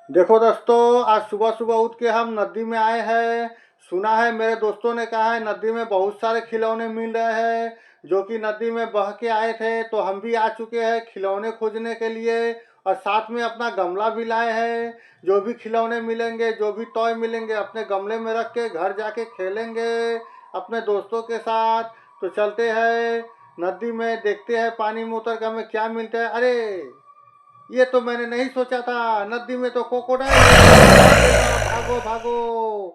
देखो दोस्तों, आज सुबह सुबह उठ के हम नदी में आए हैं। सुना है, मेरे दोस्तों ने कहा है नदी में बहुत सारे खिलौने मिल रहे हैं, जो कि नदी में बह के आए थे। तो हम भी आ चुके हैं खिलौने खोजने के लिए, और साथ में अपना गमला भी लाए हैं। जो भी खिलौने मिलेंगे, जो भी टॉय मिलेंगे, अपने गमले में रख के घर जाके खेलेंगे अपने दोस्तों के साथ। तो चलते हैं नदी में, देखते हैं पानी में उतर के हमें क्या मिलता है। अरे, ये तो मैंने नहीं सोचा था, नदी में तो क्रोकोडाइल है। भागो भागो!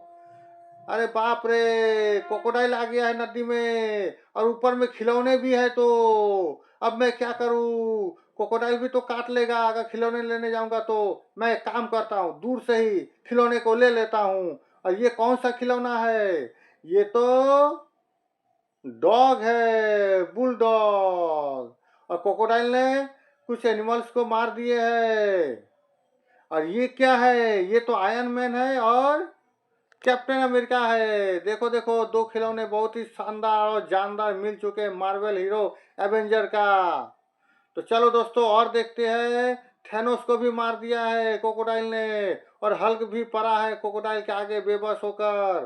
अरे बाप रे, क्रोकोडाइल आ गया है नदी में, और ऊपर में खिलौने भी है। तो अब मैं क्या करूं? क्रोकोडाइल भी तो काट लेगा अगर खिलौने लेने जाऊंगा। तो मैं एक काम करता हूँ, दूर से ही खिलौने को ले लेता हूँ। और ये कौन सा खिलौना है? ये तो डॉग है, बुलडॉग। और क्रोकोडाइल ने कुछ एनिमल्स को मार दिए हैं। और ये क्या है? ये तो आयरन मैन है और कैप्टन अमेरिका है। देखो देखो, दो खिलौने बहुत ही शानदार और जानदार मिल चुके हैं मार्वल हीरो एवेंजर का। तो चलो दोस्तों, और देखते हैं। थैनोस को भी मार दिया है क्रोकोडाइल ने, और हल्क भी पड़ा है क्रोकोडाइल के आगे बेबस होकर।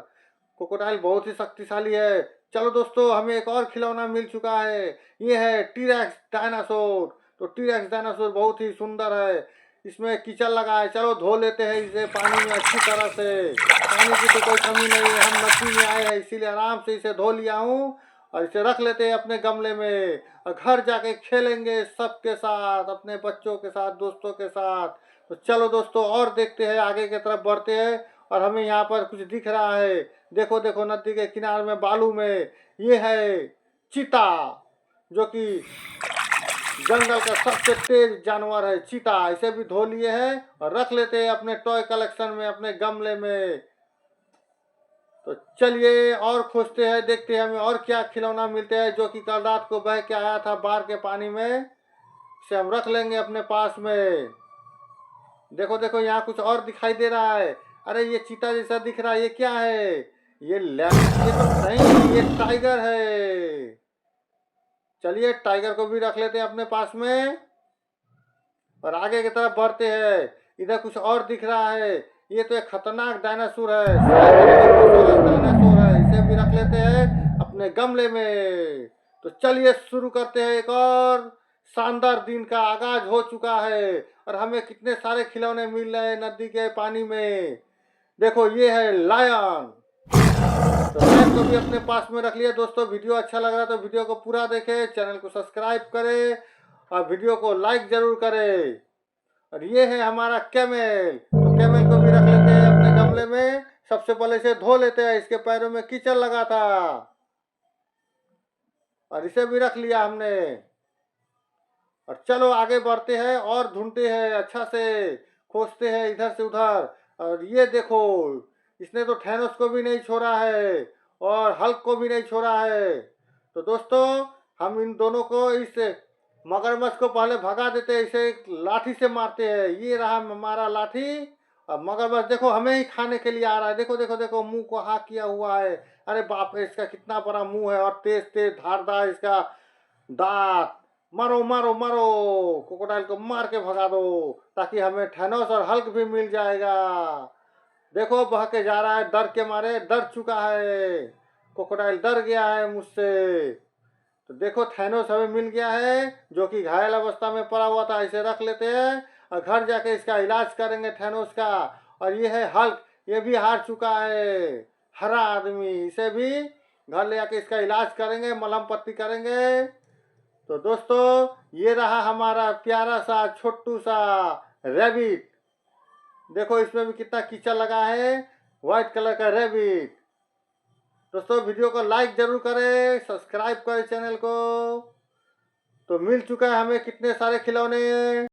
क्रोकोडाइल बहुत ही शक्तिशाली है। चलो दोस्तों, हमें एक और खिलौना मिल चुका है। ये है टीरेक्स डायनासोर। तो टीरेक्स डायनासोर बहुत ही सुंदर है। इसमें कीचड़ लगा है। चलो धो लेते हैं इसे पानी में अच्छी तरह से। पानी की तो कोई कमी नहीं है, हम नदी में आए हैं इसीलिए आराम से इसे धो लिया हूँ। और इसे रख लेते हैं अपने गमले में, और घर जाके खेलेंगे सबके साथ, अपने बच्चों के साथ, दोस्तों के साथ। तो चलो दोस्तों, और देखते हैं, आगे की तरफ बढ़ते हैं। और हमें यहाँ पर कुछ दिख रहा है। देखो देखो, नदी के किनारे में बालू में ये है चीता, जो कि जंगल का सबसे तेज जानवर है चीता। इसे भी धो लिए हैं और रख लेते हैं अपने टॉय कलेक्शन में, अपने गमले में। तो चलिए और खोजते हैं, देखते हैं हमें और क्या खिलौना मिलते हैं, जो कि कल रात को बह के आया था बाढ़ के पानी में। इसे हम रख लेंगे अपने पास में। देखो देखो, यहाँ कुछ और दिखाई दे रहा है। अरे, ये चीता जैसा दिख रहा है, ये क्या है? ये तो नहीं, ये टाइगर है। चलिए, टाइगर को भी रख लेते हैं अपने पास में, और आगे की तरफ बढ़ते हैं। इधर कुछ और दिख रहा है। ये तो एक खतरनाक डायनासोर है, डायनासोर है। इसे भी रख लेते हैं अपने गमले में। तो चलिए शुरू करते हैं। एक और शानदार दिन का आगाज हो चुका है, और हमें कितने सारे खिलौने मिल रहे हैं नदी के पानी में। देखो, ये है लायन। तो लायन को भी अपने पास में रख लिया। दोस्तों, वीडियो अच्छा लग रहा है तो वीडियो को पूरा देखें, चैनल को सब्सक्राइब करें, और वीडियो को लाइक जरूर करें। और ये है हमारा कैमल। तो कैमल को भी रख लेते हैं अपने गमले में। सबसे पहले इसे धो लेते हैं, इसके पैरों में कीचड़ लगा था, और इसे भी रख लिया हमने। और चलो आगे बढ़ते हैं और ढूंढते हैं, अच्छा से खोजते हैं इधर से उधर। और ये देखो, इसने तो थैनोस को भी नहीं छोड़ा है, और हल्क को भी नहीं छोड़ा है। तो दोस्तों, हम इन दोनों को, इस मगरमच्छ को पहले भगा देते हैं, इसे एक लाठी से मारते हैं। ये रहा हमारा लाठी। अब मगरमच्छ देखो हमें ही खाने के लिए आ रहा है। देखो देखो देखो, मुंह को हाँ किया हुआ है। अरे बाप रे, इसका कितना बड़ा मुंह है, और तेज तेज धारदार इसका दांत। मारो मारो मारो, क्रोकोडाइल को मार के भगा दो, ताकि हमें थैनोस और हल्क भी मिल जाएगा। देखो, बह के जा रहा है, डर के मारे डर चुका है। क्रोकोडाइल डर गया है मुझसे। तो देखो, थैनोस हमें मिल गया है, जो कि घायल अवस्था में पड़ा हुआ था। इसे रख लेते हैं और घर जाके इसका इलाज करेंगे थैनोस का। और ये है हल्क, ये भी हार चुका है, हरा आदमी। इसे भी घर ले जाके इसका इलाज करेंगे, मलहम पट्टी करेंगे। तो दोस्तों, ये रहा हमारा प्यारा सा छोटू सा रैबिट। देखो, इसमें भी कितना कीचड़ लगा है, व्हाइट कलर का रैबिट। दोस्तों, वीडियो को लाइक जरूर करें, सब्सक्राइब करें चैनल को। तो मिल चुका है हमें कितने सारे खिलौने।